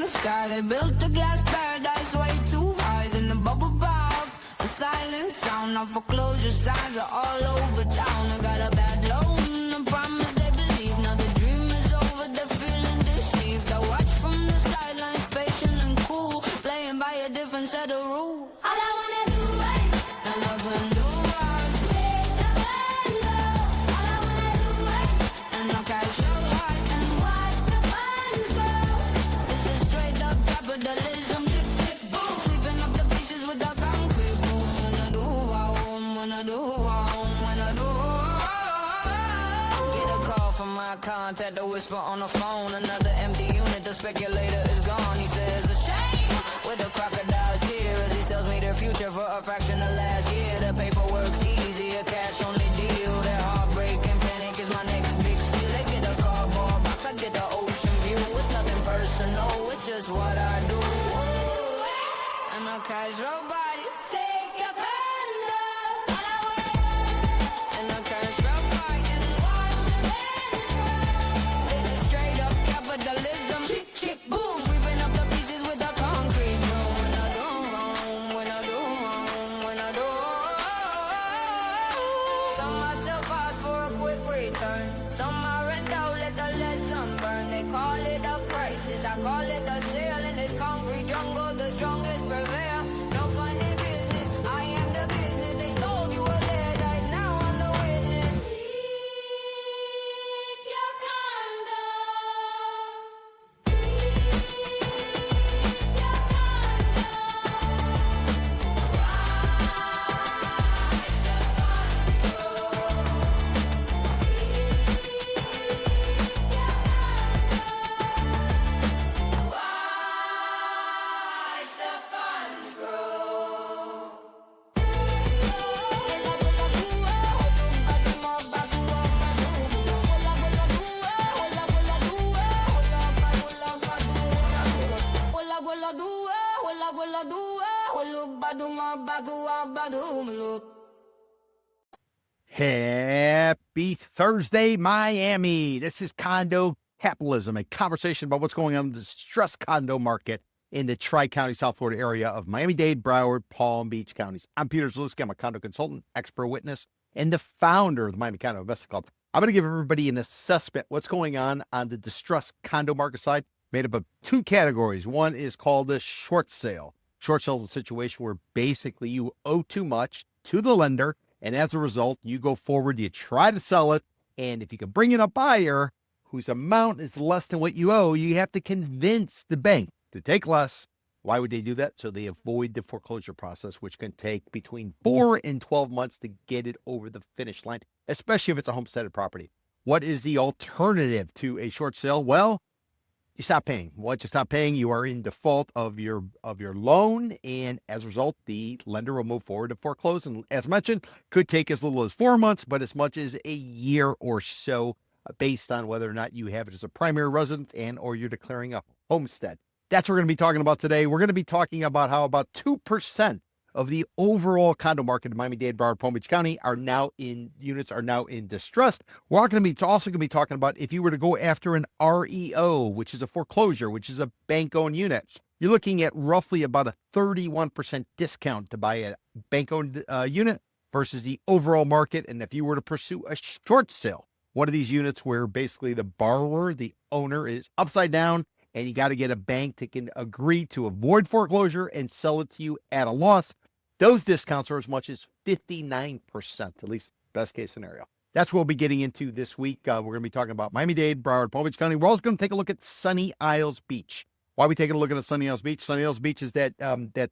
Sky, they built a glass paradise way too high. Then the bubble pop, the silent sound of foreclosure signs are all over town. I got a bad loan, a promise they believe. Now the dream is over, they're feeling deceived. I watch from the sidelines, patient and cool, playing by a different set of rules. All I wanna do is, and I can do is take the window. All I wanna do is, and I'll cash your heart and watch the funds grow. This is straight up capitalism, tick, tick, boom. Sweeping up the pieces with the concrete boom. Wanna do, wanna do, wanna do. Get a call from my contact, a whisper on the phone. Another empty unit, the speculator is gone. He says a shame with a crocodile tear as he sells me their future for a fraction of last year. The paperwork's easy, a cash only deal. That heartbreak and panic is my next big steal. They get a cardboard box, I get the ocean view. It's nothing personal, it's just what I do. And I catch your body, take your condo. And I catch your body and watch the dance. This is straight up capitalism, chick, chick, boom. Sweeping up the pieces with the concrete broom. When I do wrong, when I do wrong, when I do. Some myself ask for a quick return. Some I rent out, let the lesson burn. They call it a crisis, I call it a sale. In this concrete jungle, the strongest prevail. No funny business, I am the business. They sold you a lead, now I'm the witness. Seek your condo. Happy Thursday, Miami. This is Condo Capitalism, a conversation about what's going on in the distressed condo market in the Tri-County, South Florida area of Miami-Dade, Broward, Palm Beach counties. I'm Peter Zalewski. I'm a condo consultant, expert witness, and the founder of the Miami Condo Investment Club. I'm going to give everybody an assessment what's going on the distressed condo market side, made up of two categories. One is called a short sale. Short sale is a situation where basically you owe too much to the lender, and as a result, you go forward, you try to sell it, and if you can bring in a buyer whose amount is less than what you owe, you have to convince the bank to take less. Why would they do that? So they avoid the foreclosure process, which can take between 4 and 12 months to get it over the finish line, especially if it's a homesteaded property. What is the alternative to a short sale? Well, you stop paying. Once you stop paying, you are in default of your loan, and as a result, the lender will move forward to foreclose. And as mentioned, could take as little as 4 months, but as much as a year or so, based on whether or not you have it as a primary residence and or you're declaring a homestead. That's what we're going to be talking about today. We're going to be talking about how about 2% of the overall condo market in Miami-Dade, Broward, Palm Beach County are now in distress. We're also going to be talking about if you were to go after an REO, which is a foreclosure, which is a bank-owned unit. You're looking at roughly about a 31% discount to buy a bank-owned unit versus the overall market. And if you were to pursue a short sale, one of these units where basically the borrower, the owner, is upside down, and you got to get a bank that can agree to avoid foreclosure and sell it to you at a loss. Those discounts are as much as 59%, at least best case scenario. That's what we'll be getting into this week. We're going to be talking about Miami-Dade, Broward, Palm Beach County. We're also going to take a look at Sunny Isles Beach. Why are we taking a look at Sunny Isles Beach? Sunny Isles Beach is that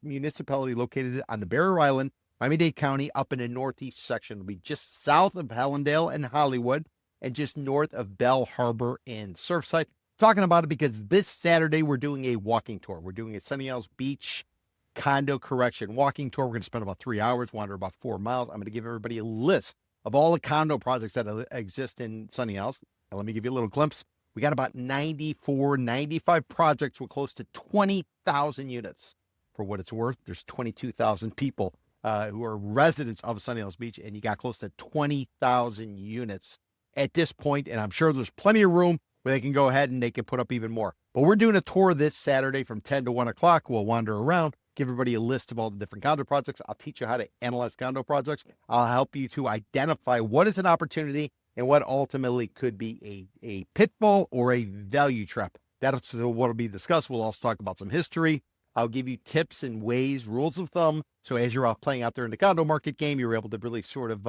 municipality located on the Barrier Island, Miami-Dade County, up in the northeast section. It'll be just south of Hallandale and Hollywood and just north of Bell Harbor and Surfside. Talking about it because this Saturday we're doing a walking tour. We're doing a Sunny Isles Beach condo correction walking tour. We're going to spend about 3 hours, wander about 4 miles. I'm going to give everybody a list of all the condo projects that exist in Sunny Isles. And let me give you a little glimpse. We got about 94, 95 projects with close to 20,000 units. For what it's worth, there's 22,000 people who are residents of Sunny Isles Beach, and you got close to 20,000 units at this point. And I'm sure there's plenty of room where they can go ahead and they can put up even more. But we're doing a tour this Saturday from 10 to 1 o'clock. We'll wander around, give everybody a list of all the different condo projects. I'll teach you how to analyze condo projects. I'll help you to identify what is an opportunity and what ultimately could be a pitfall or a value trap. That's what will be discussed. We'll also talk about some history. I'll give you tips and ways, rules of thumb. So as you're playing out there in the condo market game, you're able to really sort of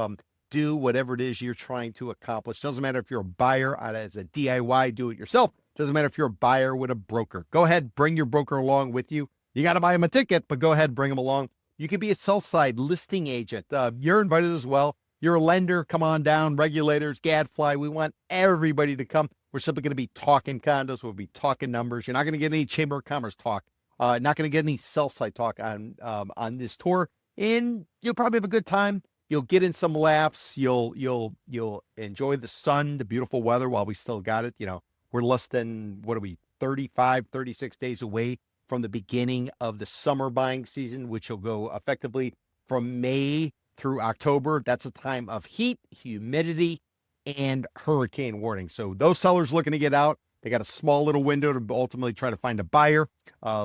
do whatever it is you're trying to accomplish. Doesn't matter if you're a buyer as a DIY, do it yourself. Doesn't matter if you're a buyer with a broker. Go ahead, bring your broker along with you. You got to buy him a ticket, but go ahead, bring him along. You could be a sell-side listing agent. You're invited as well. You're a lender. Come on down. Regulators, gadfly. We want everybody to come. We're simply going to be talking condos. We'll be talking numbers. You're not going to get any Chamber of Commerce talk. Not going to get any sell-side talk on this tour. And you'll probably have a good time. You'll get in some laughs. You'll enjoy the sun, the beautiful weather while we still got it. You know, we're less than, 35, 36 days away from the beginning of the summer buying season, which will go effectively from May through October. That's a time of heat, humidity, and hurricane warning. So those sellers looking to get out, they got a small little window to ultimately try to find a buyer.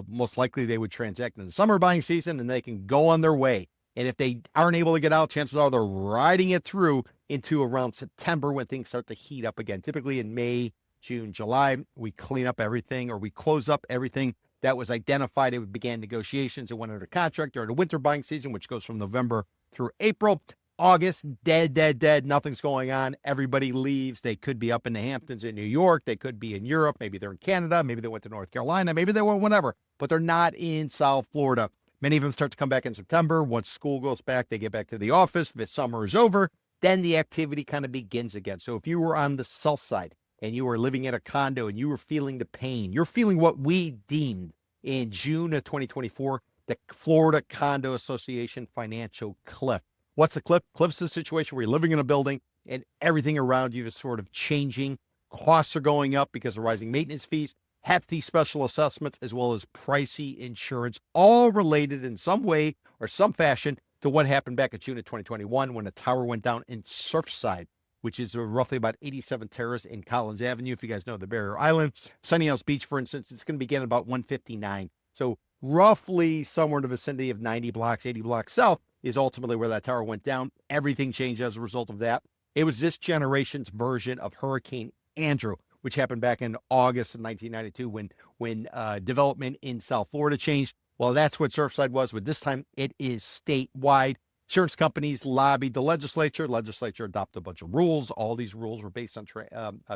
Most likely they would transact in the summer buying season and they can go on their way. And if they aren't able to get out, chances are they're riding it through into around September when things start to heat up again. Typically in May, June, July, we clean up everything or we close up everything that was identified. It began negotiations. It went under contract during the winter buying season, which goes from November through April. August, dead. Nothing's going on. Everybody leaves. They could be up in the Hamptons in New York. They could be in Europe. Maybe they're in Canada. Maybe they went to North Carolina. Maybe they went whatever, but they're not in South Florida. Many of them start to come back in September. Once school goes back, they get back to the office. If summer is over, then the activity kind of begins again. So if you were on the sell side and you were living in a condo and you were feeling the pain, you're feeling what we deemed in June of 2024, the Florida Condo Association financial cliff. What's a cliff? Cliff's the situation where you're living in a building and everything around you is sort of changing. Costs are going up because of rising maintenance fees, hefty special assessments, as well as pricey insurance, all related in some way or some fashion to what happened back in June of 2021 when a tower went down in Surfside, which is roughly about 87 Terrace in Collins Avenue. If you guys know the Barrier Island, Sunny Isles Beach, for instance, it's going to begin about 159. So roughly somewhere in the vicinity of 90 blocks, 80 blocks south is ultimately where that tower went down. Everything changed as a result of that. It was this generation's version of Hurricane Andrew, which happened back in August of 1992 when development in South Florida changed. Well, that's what Surfside was, but this time it is statewide. Insurance companies lobbied the legislature. Legislature adopted a bunch of rules. All these rules were based on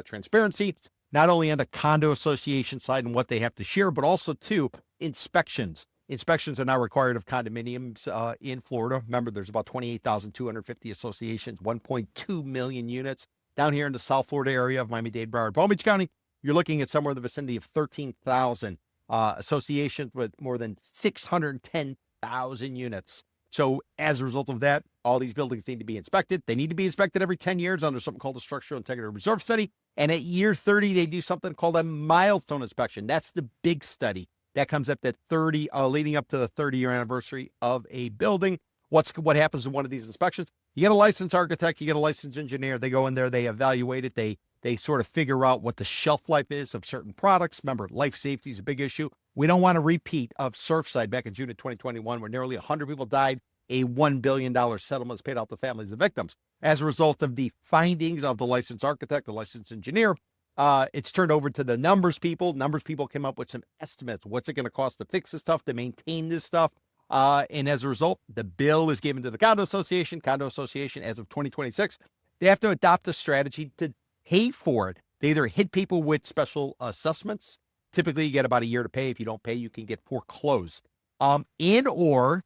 transparency, not only on the condo association side and what they have to share, but also, too, inspections. Inspections are now required of condominiums in Florida. Remember, there's about 28,250 associations, 1.2 million units. Down here in the South Florida area of Miami-Dade, Broward, Palm Beach County, you're looking at somewhere in the vicinity of 13,000 associations with more than 610,000 units. So as a result of that, all these buildings need to be inspected. They need to be inspected every 10 years under something called a Structural Integrity Reserve Study. And at year 30, they do something called a milestone inspection. That's the big study. That comes up at 30, leading up to the 30-year anniversary of a building. What happens in one of these inspections? You get a licensed architect, you get a licensed engineer. They go in there, they evaluate it. They sort of figure out what the shelf life is of certain products. Remember, life safety is a big issue. We don't want a repeat of Surfside back in June of 2021, where nearly 100 people died. A $1 billion settlement was paid out to families of victims. As a result of the findings of the licensed architect, the licensed engineer, it's turned over to the numbers people. Numbers people came up with some estimates. What's it going to cost to fix this stuff, to maintain this stuff? And as a result, the bill is given to the Condo Association. Condo Association, as of 2026, they have to adopt a strategy to pay for it. They either hit people with special assessments. Typically, you get about a year to pay. If you don't pay, you can get foreclosed. And or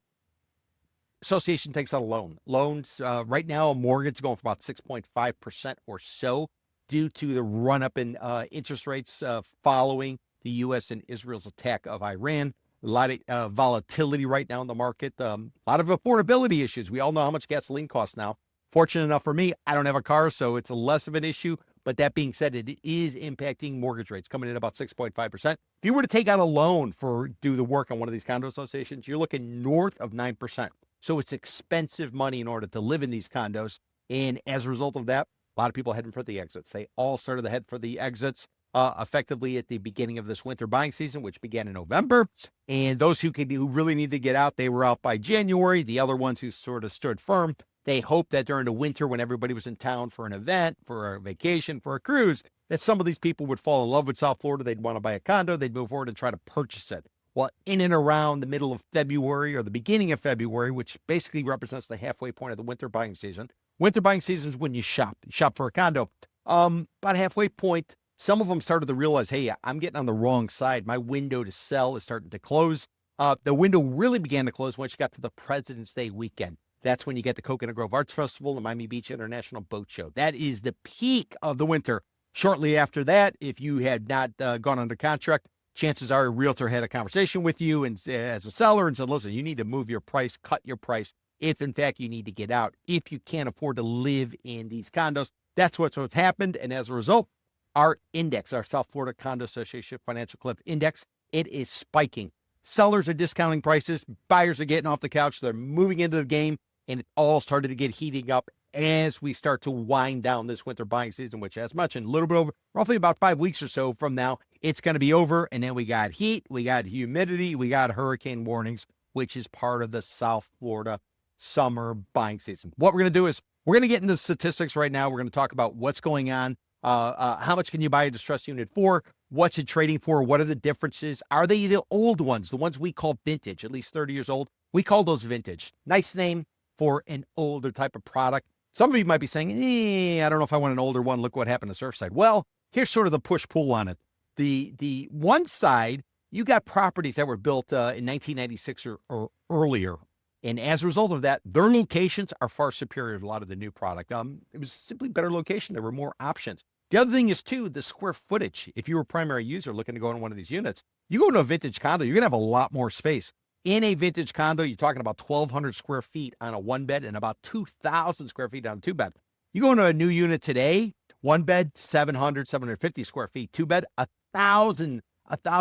association takes out a loan. Loans, right now, a mortgage is going for about 6.5% or so due to the run-up in interest rates following the U.S. and Israel's attack of Iran. A lot of volatility right now in the market. A lot of affordability issues. We all know how much gasoline costs now. Fortunate enough for me, I don't have a car, so it's less of an issue. But that being said, it is impacting mortgage rates coming in about 6.5%. If you were to take out a loan for do the work on one of these condo associations, you're looking north of 9%. So it's expensive money in order to live in these condos. And as a result of that, a lot of people heading for the exits. They all started to head for the exits effectively at the beginning of this winter buying season, which began in November. And those who really need to get out, they were out by January. The other ones who sort of stood firm, they hoped that during the winter when everybody was in town for an event, for a vacation, for a cruise, that some of these people would fall in love with South Florida. They'd want to buy a condo. They'd move forward and try to purchase it. Well, in and around the middle of February or the beginning of February, which basically represents the halfway point of the winter buying season. Winter buying season is when you shop for a condo. About halfway point, some of them started to realize, hey, I'm getting on the wrong side. My window to sell is starting to close. The window really began to close once you got to the President's Day weekend. That's when you get the Coconut Grove Arts Festival, the Miami Beach International Boat Show. That is the peak of the winter. Shortly after that, if you had not gone under contract, chances are a realtor had a conversation with you and as a seller and said, listen, you need to move your price, cut your price, if in fact you need to get out. If you can't afford to live in these condos, that's what's happened. And as a result, our index, our South Florida Condo Association Financial Cliff Index, it is spiking. Sellers are discounting prices. Buyers are getting off the couch. They're moving into the game. And it all started to get heating up as we start to wind down this winter buying season, which, as mentioned, a little bit over, roughly about 5 weeks or so from now, it's going to be over. And then we got heat, we got humidity, we got hurricane warnings, which is part of the South Florida summer buying season. What we're going to do is we're going to get into the statistics right now. We're going to talk about what's going on. How much can you buy a distressed unit for? What's it trading for? What are the differences? Are they the old ones, the ones we call vintage, at least 30 years old? We call those vintage. Nice name for an older type of product. Some of you might be saying, I don't know if I want an older one. Look what happened to Surfside. Well, here's sort of the push-pull on it. The one side, you got properties that were built in 1996 or earlier. And as a result of that, their locations are far superior to a lot of the new product. It was simply better location. There were more options. The other thing is, too, the square footage. If you were a primary user looking to go in one of these units, you go into a vintage condo, you're going to have a lot more space. In a vintage condo, you're talking about 1,200 square feet on a one bed and about 2,000 square feet on a two bed. You go into a new unit today, one bed, 700, 750 square feet, two bed, 1,000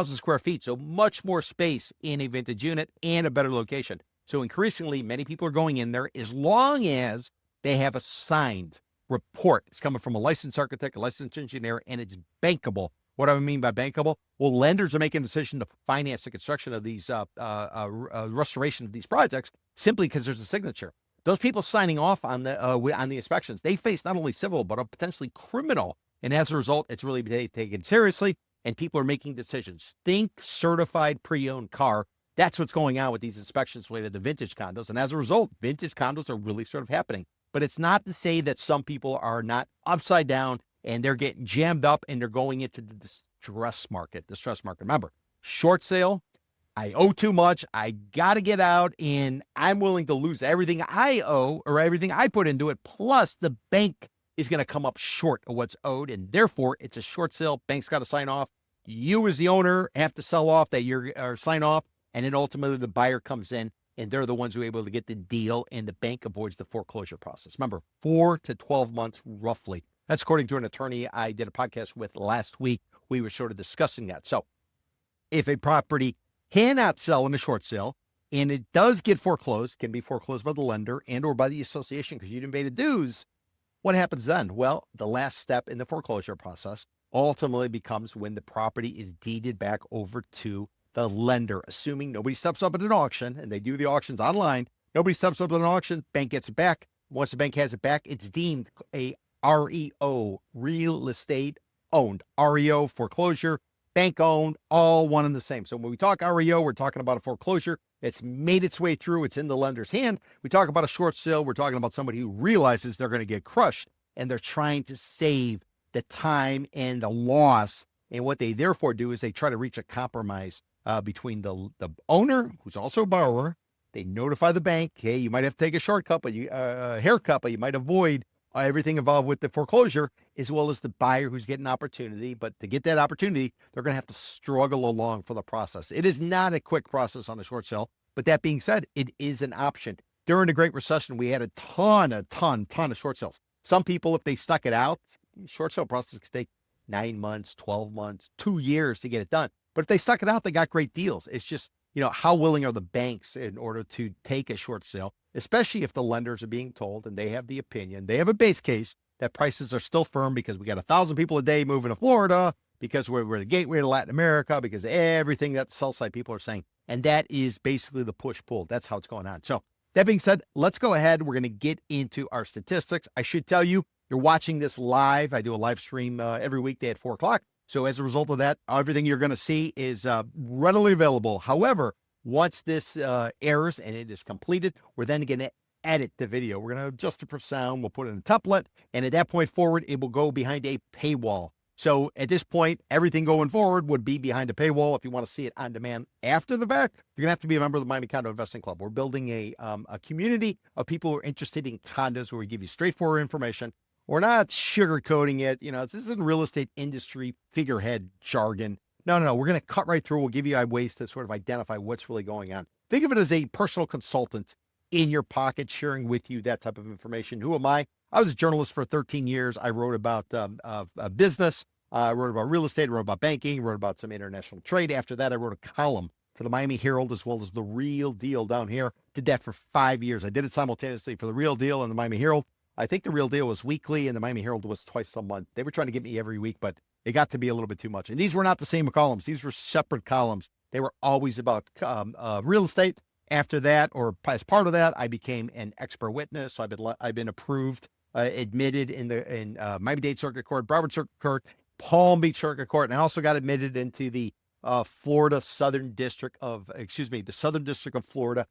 square feet. So much more space in a vintage unit and a better location. So increasingly, many people are going in there as long as they have a signed report. It's coming from a licensed architect, a licensed engineer, and it's bankable. What do I mean by bankable? Well, lenders are making a decision to finance the construction of these restoration of these projects simply because there's a signature. Those people signing off on the inspections, they face not only civil but a potentially criminal, and as a result, it's really taken seriously. And people are making decisions. Think certified pre-owned car. That's what's going on with these inspections related to vintage condos, and as a result, vintage condos are really sort of happening. But it's not to say that some people are not upside down and they're getting jammed up and they're going into the distress market. Remember, short sale, I owe too much, I got to get out, and I'm willing to lose everything I owe or everything I put into it, plus the bank is going to come up short of what's owed, and therefore it's a short sale. Bank's got to sign off. You as the owner have to sell off that or sign off, and then ultimately the buyer comes in, and they're the ones who are able to get the deal, and the bank avoids the foreclosure process. Remember, 4 to 12 months roughly. That's according to an attorney I did a podcast with last week. We were sort of discussing that. So if a property cannot sell in a short sale and it does get foreclosed, can be foreclosed by the lender and or by the association because you didn't pay the dues, what happens then? Well, the last step in the foreclosure process ultimately becomes when the property is deeded back over to the lender, assuming nobody steps up at an auction, and they do the auctions online. Nobody steps up at an auction, bank gets it back. Once the bank has it back, it's deemed a REO, real estate owned. REO, foreclosure, bank owned, all one and the same. So when we talk REO, we're talking about a foreclosure. It's made its way through. It's in the lender's hand. We talk about a short sale. We're talking about somebody who realizes they're going to get crushed and they're trying to save the time and the loss. And what they therefore do is they try to reach a compromise between the owner, who's also a borrower. They notify the bank, hey, you might have to take a shortcut, but haircut, but you might avoid everything involved with the foreclosure, as well as the buyer who's getting an opportunity. But to get that opportunity, they're going to have to struggle along for the process. It is not a quick process on a short sale, but that being said, it is an option. During the Great Recession, we had a ton of short sales. Some people, if they stuck it out, short sale process could take 9 months, 12 months, 2 years to get it done. But if they stuck it out, they got great deals. It's just, how willing are the banks in order to take a short sale, especially if the lenders are being told and they have the opinion, they have a base case that prices are still firm because we got 1,000 people a day moving to Florida, because we're the gateway to Latin America, because everything that sell side people are saying. And that is basically the push-pull. That's how it's going on. So that being said, let's go ahead. We're going to get into our statistics. I should tell you, you're watching this live. I do a live stream every weekday at 4 o'clock. So as a result of that, everything you're going to see is readily available. However, once this airs and it is completed, we're then going to edit the video. We're going to adjust it for sound. We'll put it in a template. And at that point forward, it will go behind a paywall. So at this point, everything going forward would be behind a paywall. If you want to see it on demand after the fact, you're going to have to be a member of the Miami Condo Investing Club. We're building a community of people who are interested in condos, where we give you straightforward information. We're not sugarcoating it. This isn't real estate industry figurehead jargon. No. We're going to cut right through. We'll give you ways to sort of identify what's really going on. Think of it as a personal consultant in your pocket, sharing with you that type of information. Who am I? I was a journalist for 13 years. I wrote about business. I wrote about real estate, wrote about banking, wrote about some international trade. After that, I wrote a column for the Miami Herald as well as the Real Deal down here. Did that for 5 years. I did it simultaneously for the Real Deal and the Miami Herald. I think the Real Deal was weekly and the Miami Herald was twice a month. They were trying to get me every week, but it got to be a little bit too much. And these were not the same columns. These were separate columns. They were always about real estate. After that, or as part of that, I became an expert witness. So I've been approved, admitted in Miami-Dade Circuit Court, Broward Circuit Court, Palm Beach Circuit Court, and I also got admitted into the the Southern District of Florida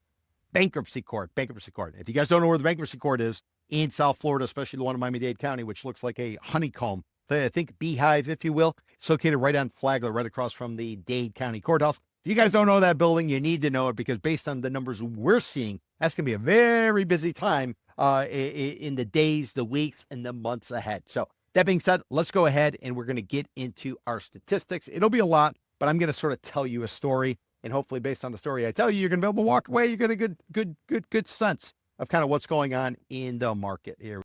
Bankruptcy Court. If you guys don't know where the Bankruptcy Court is in South Florida, especially the one in Miami-Dade County, which looks like a honeycomb, I think beehive, if you will, it's located right on Flagler, right across from the Dade County Courthouse. If you guys don't know that building, you need to know it, because based on the numbers we're seeing, that's going to be a very busy time in the days, the weeks, and the months ahead. So that being said, let's go ahead and we're going to get into our statistics. It'll be a lot, but I'm going to sort of tell you a story, and hopefully based on the story I tell you, you're going to be able to walk away. You get a good sense of kind of what's going on in the market here.